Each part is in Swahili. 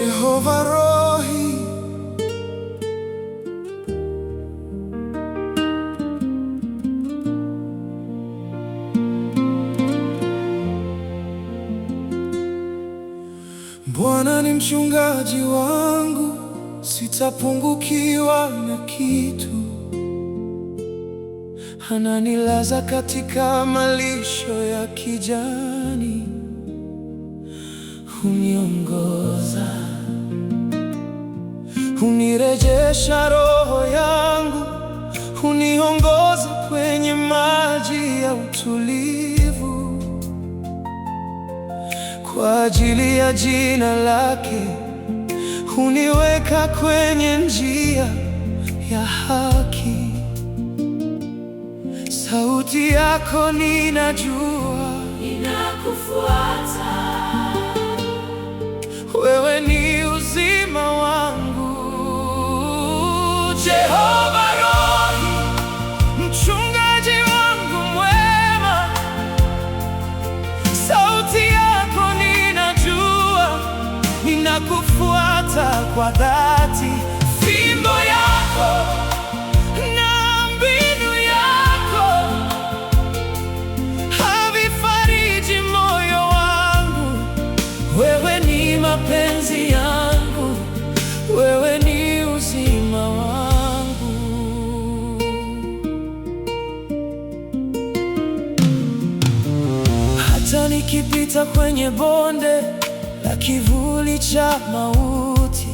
Jehova Rohi, Bwana ni mchungaji wangu, sitapungukiwa na kitu. Ananilaza katika malisho ya kijani, huniongoza, hunirejesha roho yangu, huniongoza kwenye maji ya utulivu. Kwa ajili ya jina lake huniweka kwenye njia ya haki. Sauti yako ninajua, ninakufuata. Wewe ni uzima wangu. Jehova Rohi, mchungaji wangu mwema, sauti yako ninajua, ninakufuata kwa dhati. Fimbo yako na mbinu yako havifariji moyo wangu. Wewe ni mapenzi yangu, wewe ni uzima wangu. Hata nikipita kwenye bonde la kivuli cha mauti,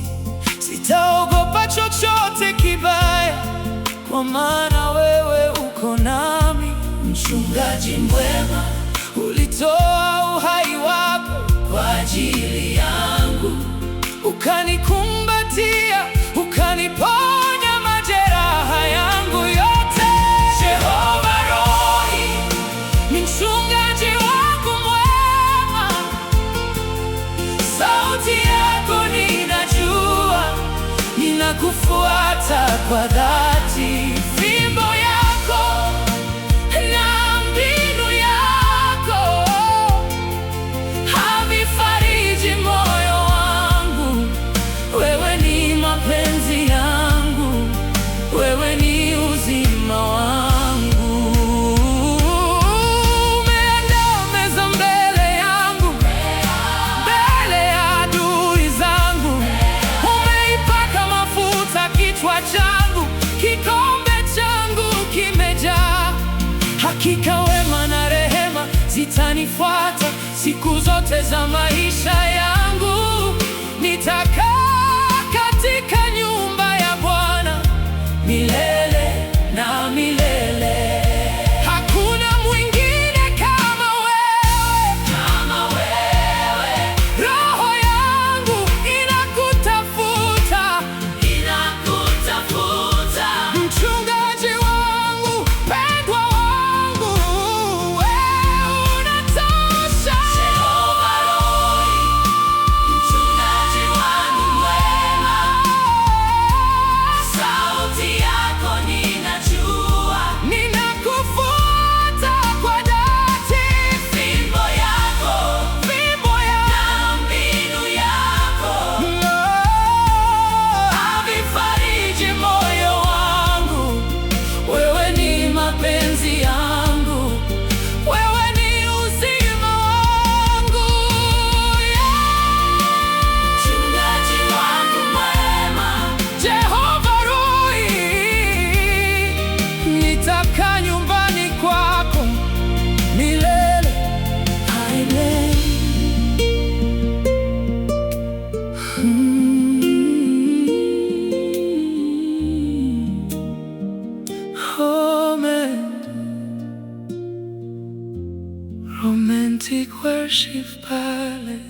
sitaogopa chochote kibaya, kwa maana wewe uko nami. Mchungaji mwema, ulitoa uhai wako kwa ajili yangu, ukanikumbatia, ukaniponya majeraha yangu yote. Jehova Rohi ni mchungaji wangu mwema, sauti yako ninajua, ninakufuata kwa dhati. Fimbo yako na mbinu yako havifariji moyo wangu. Wewe ni mapenzi yangu, wewe ni uzima wangu. Umeandaa meza mbele yangu, mbele ya adui zangu. Umeipaka mafuta kichwa changu, kikombe changu kimejaa. Hakika wema na rehema zitanifuata siku zote za maisha yangu. Nitakaa katika nyumba ya Bwana milele na milele. Hakuna mwingine kama wewe, Kama wewe, roho yangu inakutafuta. ninakutafuta. Mchungaji wangu, pendwa wangu, wewe unatosha. Jehova Rohi, mchungaji wangu mwema, sauti yako ninajua, Ninakufuata kwa dhati. fimbo yako Fimbo na mbinu yako havifariji moyo wangu. Wewe ni mapenzi yangu, wewe ni uzima wangu. mchungaji wangu mwema. Jehova Rohi, nitakaa nyumbani kwako milele. Amen. Amen. Romantic Worship Palace.